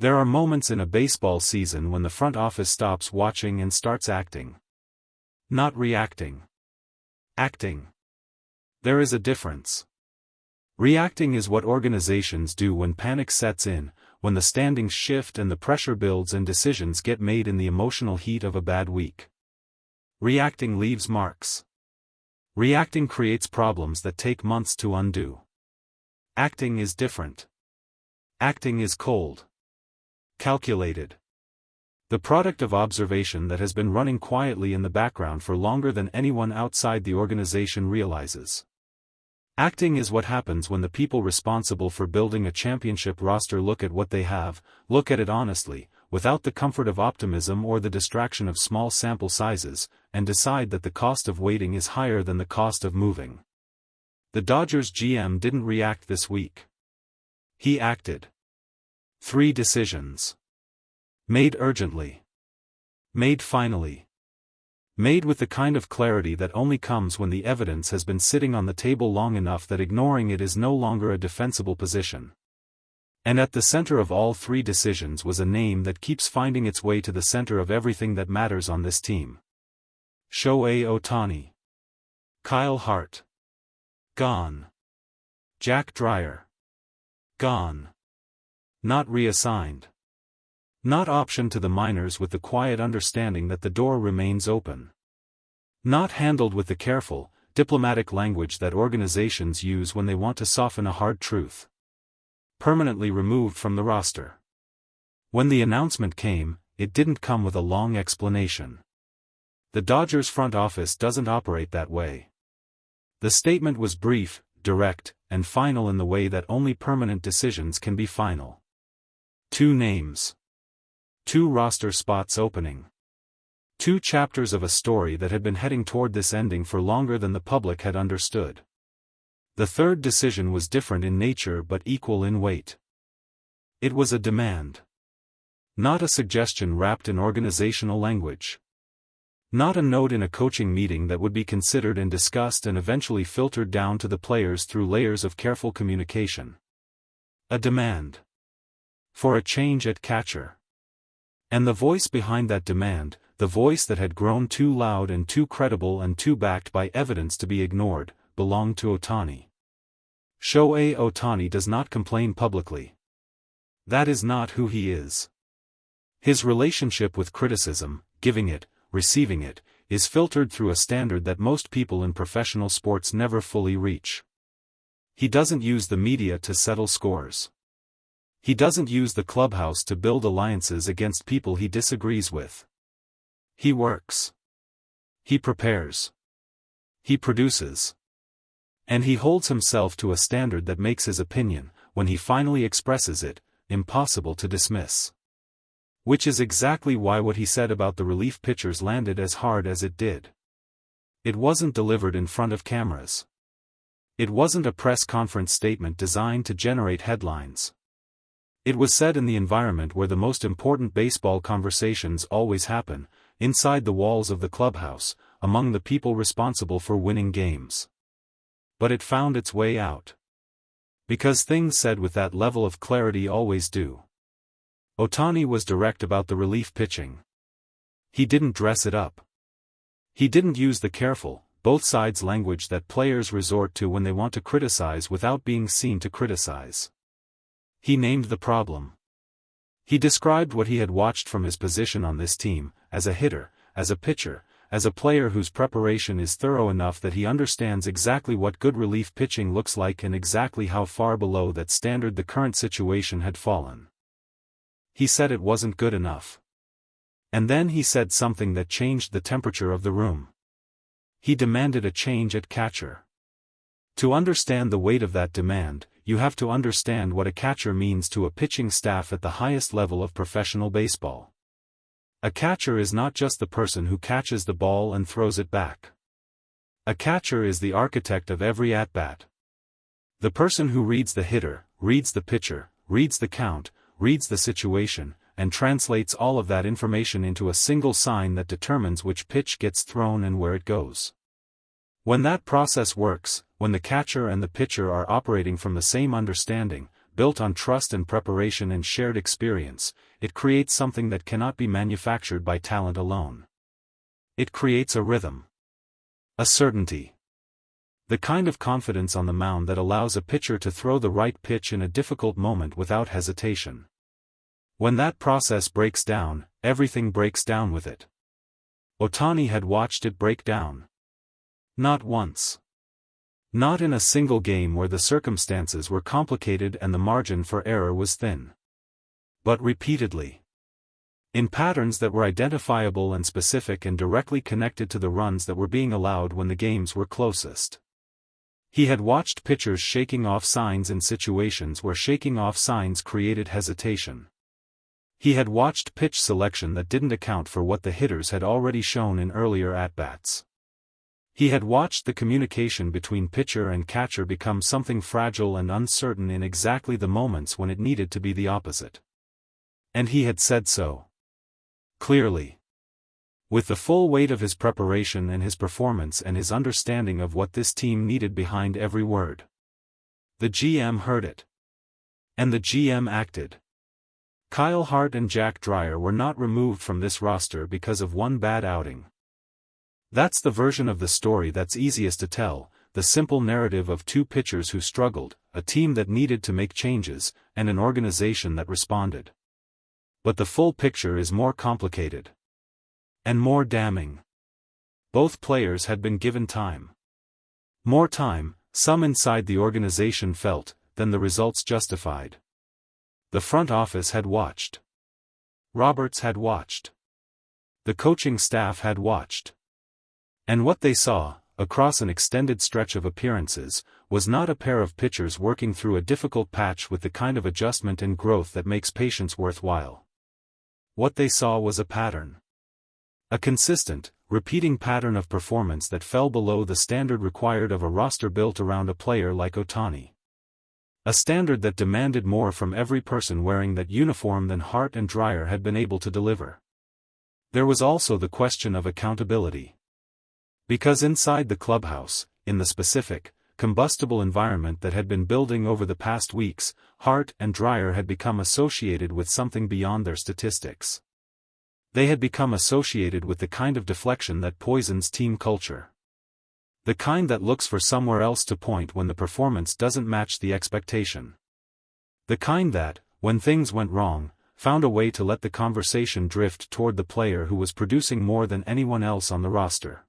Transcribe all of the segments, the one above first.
There are moments in a baseball season when the front office stops watching and starts acting. Not reacting. Acting. There is a difference. Reacting is what organizations do when panic sets in, when the standings shift and the pressure builds and decisions get made in the emotional heat of a bad week. Reacting leaves marks. Reacting creates problems that take months to undo. Acting is different. Acting is cold. Calculated. The product of observation that has been running quietly in the background for longer than anyone outside the organization realizes. Acting is what happens when the people responsible for building a championship roster look at what they have, look at it honestly, without the comfort of optimism or the distraction of small sample sizes, and decide that the cost of waiting is higher than the cost of moving. The Dodgers GM didn't react this week. He acted. 3 decisions. Made urgently. Made finally. Made with the kind of clarity that only comes when the evidence has been sitting on the table long enough that ignoring it is no longer a defensible position. And at the center of all 3 decisions was a name that keeps finding its way to the center of everything that matters on this team. Shohei Ohtani. Kyle Hart. Gone. Jack Dreyer. Gone. Not reassigned. Not optioned to the minors with the quiet understanding that the door remains open. Not handled with the careful, diplomatic language that organizations use when they want to soften a hard truth. Permanently removed from the roster. When the announcement came, it didn't come with a long explanation. The Dodgers front office doesn't operate that way. The statement was brief, direct, and final in the way that only permanent decisions can be final. 2 names. 2 roster spots opening. 2 chapters of a story that had been heading toward this ending for longer than the public had understood. The 3rd decision was different in nature but equal in weight. It was a demand. Not a suggestion wrapped in organizational language. Not a note in a coaching meeting that would be considered and discussed and eventually filtered down to the players through layers of careful communication. A demand. For a change at catcher. And the voice behind that demand, the voice that had grown too loud and too credible and too backed by evidence to be ignored, belonged to Ohtani. Shohei Ohtani does not complain publicly. That is not who he is. His relationship with criticism, giving it, receiving it, is filtered through a standard that most people in professional sports never fully reach. He doesn't use the media to settle scores. He doesn't use the clubhouse to build alliances against people he disagrees with. He works. He prepares. He produces. And he holds himself to a standard that makes his opinion, when he finally expresses it, impossible to dismiss. Which is exactly why what he said about the relief pitchers landed as hard as it did. It wasn't delivered in front of cameras. It wasn't a press conference statement designed to generate headlines. It was said in the environment where the most important baseball conversations always happen, inside the walls of the clubhouse, among the people responsible for winning games. But it found its way out. Because things said with that level of clarity always do. Ohtani was direct about the relief pitching. He didn't dress it up. He didn't use the careful, both sides language that players resort to when they want to criticize without being seen to criticize. He named the problem. He described what he had watched from his position on this team, as a hitter, as a pitcher, as a player whose preparation is thorough enough that he understands exactly what good relief pitching looks like and exactly how far below that standard the current situation had fallen. He said it wasn't good enough. And then he said something that changed the temperature of the room. He demanded a change at catcher. To understand the weight of that demand, you have to understand what a catcher means to a pitching staff at the highest level of professional baseball. A catcher is not just the person who catches the ball and throws it back. A catcher is the architect of every at-bat. The person who reads the hitter, reads the pitcher, reads the count, reads the situation, and translates all of that information into a single sign that determines which pitch gets thrown and where it goes. When that process works, when the catcher and the pitcher are operating from the same understanding, built on trust and preparation and shared experience, it creates something that cannot be manufactured by talent alone. It creates a rhythm. A certainty. The kind of confidence on the mound that allows a pitcher to throw the right pitch in a difficult moment without hesitation. When that process breaks down, everything breaks down with it. Ohtani had watched it break down. Not once. Not in a single game where the circumstances were complicated and the margin for error was thin. But repeatedly. In patterns that were identifiable and specific and directly connected to the runs that were being allowed when the games were closest. He had watched pitchers shaking off signs in situations where shaking off signs created hesitation. He had watched pitch selection that didn't account for what the hitters had already shown in earlier at-bats. He had watched the communication between pitcher and catcher become something fragile and uncertain in exactly the moments when it needed to be the opposite. And he had said so. Clearly. With the full weight of his preparation and his performance and his understanding of what this team needed behind every word. The GM heard it. And the GM acted. Kyle Hart and Jack Dreyer were not removed from this roster because of one bad outing. That's the version of the story that's easiest to tell, the simple narrative of two pitchers who struggled, a team that needed to make changes, and an organization that responded. But the full picture is more complicated. And more damning. Both players had been given time. More time, some inside the organization felt, than the results justified. The front office had watched. Roberts had watched. The coaching staff had watched. And what they saw, across an extended stretch of appearances, was not a pair of pitchers working through a difficult patch with the kind of adjustment and growth that makes patience worthwhile. What they saw was a pattern. A consistent, repeating pattern of performance that fell below the standard required of a roster built around a player like Ohtani. A standard that demanded more from every person wearing that uniform than Hart and Dreyer had been able to deliver. There was also the question of accountability. Because inside the clubhouse, in the specific, combustible environment that had been building over the past weeks, Hart and Dreyer had become associated with something beyond their statistics. They had become associated with the kind of deflection that poisons team culture. The kind that looks for somewhere else to point when the performance doesn't match the expectation. The kind that, when things went wrong, found a way to let the conversation drift toward the player who was producing more than anyone else on the roster.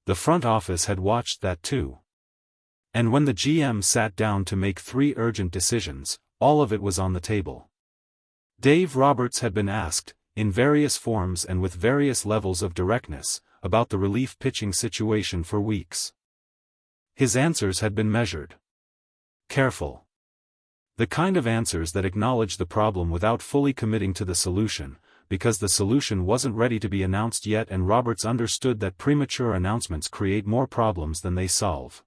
The front office had watched that too. And when the GM sat down to make 3 urgent decisions, all of it was on the table. Dave Roberts had been asked, in various forms and with various levels of directness, about the relief pitching situation for weeks. His answers had been measured. Careful. The kind of answers that acknowledged the problem without fully committing to the solution, because the solution wasn't ready to be announced yet, and Roberts understood that premature announcements create more problems than they solve.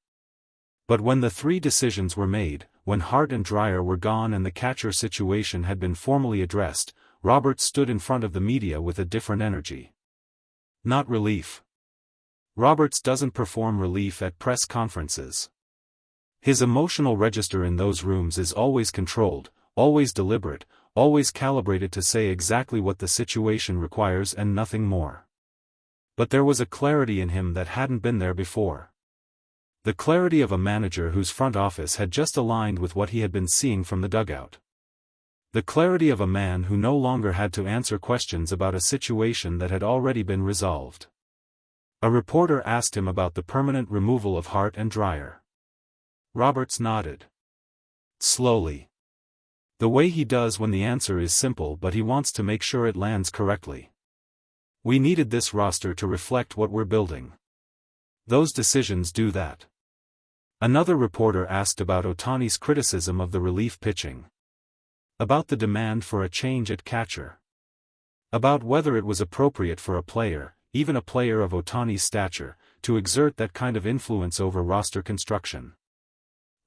But when the 3 decisions were made, when Hart and Dreyer were gone and the catcher situation had been formally addressed, Roberts stood in front of the media with a different energy. Not relief. Roberts doesn't perform relief at press conferences. His emotional register in those rooms is always controlled, always deliberate, always calibrated to say exactly what the situation requires and nothing more. But there was a clarity in him that hadn't been there before. The clarity of a manager whose front office had just aligned with what he had been seeing from the dugout. The clarity of a man who no longer had to answer questions about a situation that had already been resolved. A reporter asked him about the permanent removal of Hart and Dreyer. Roberts nodded. Slowly. The way he does when the answer is simple, but he wants to make sure it lands correctly. We needed this roster to reflect what we're building. Those decisions do that. Another reporter asked about Ohtani's criticism of the relief pitching. About the demand for a change at catcher. About whether it was appropriate for a player, even a player of Ohtani's stature, to exert that kind of influence over roster construction.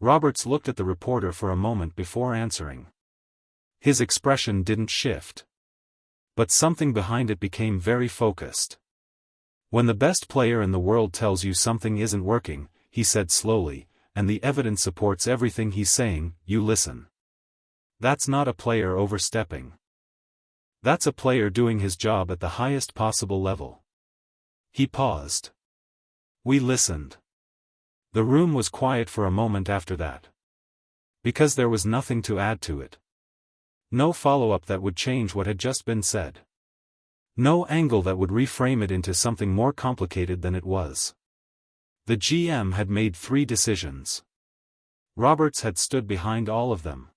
Roberts looked at the reporter for a moment before answering. His expression didn't shift. But something behind it became very focused. When the best player in the world tells you something isn't working, he said slowly, and the evidence supports everything he's saying, you listen. That's not a player overstepping. That's a player doing his job at the highest possible level. He paused. We listened. The room was quiet for a moment after that. Because there was nothing to add to it. No follow-up that would change what had just been said. No angle that would reframe it into something more complicated than it was. The GM had made 3 decisions. Roberts had stood behind all of them.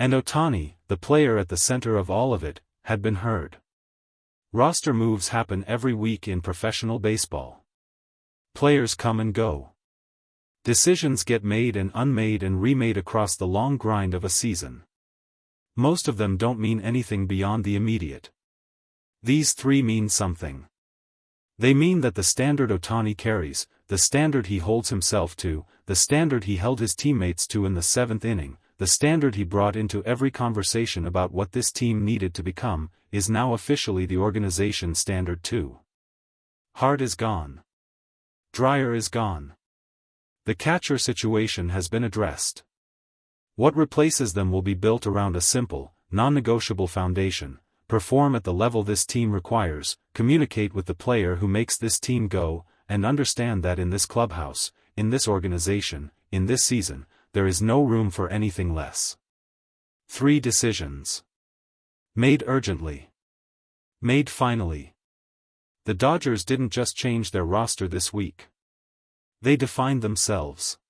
And Ohtani, the player at the center of all of it, had been heard. Roster moves happen every week in professional baseball. Players come and go. Decisions get made and unmade and remade across the long grind of a season. Most of them don't mean anything beyond the immediate. These 3 mean something. They mean that the standard Ohtani carries, the standard he holds himself to, the standard he held his teammates to in the 7th inning, the standard he brought into every conversation about what this team needed to become, is now officially the organization's standard too. Hart is gone. Dreyer is gone. The catcher situation has been addressed. What replaces them will be built around a simple, non-negotiable foundation: perform at the level this team requires, communicate with the player who makes this team go, and understand that in this clubhouse, in this organization, in this season, there is no room for anything less. 3 decisions. Made urgently. Made finally. The Dodgers didn't just change their roster this week. They defined themselves.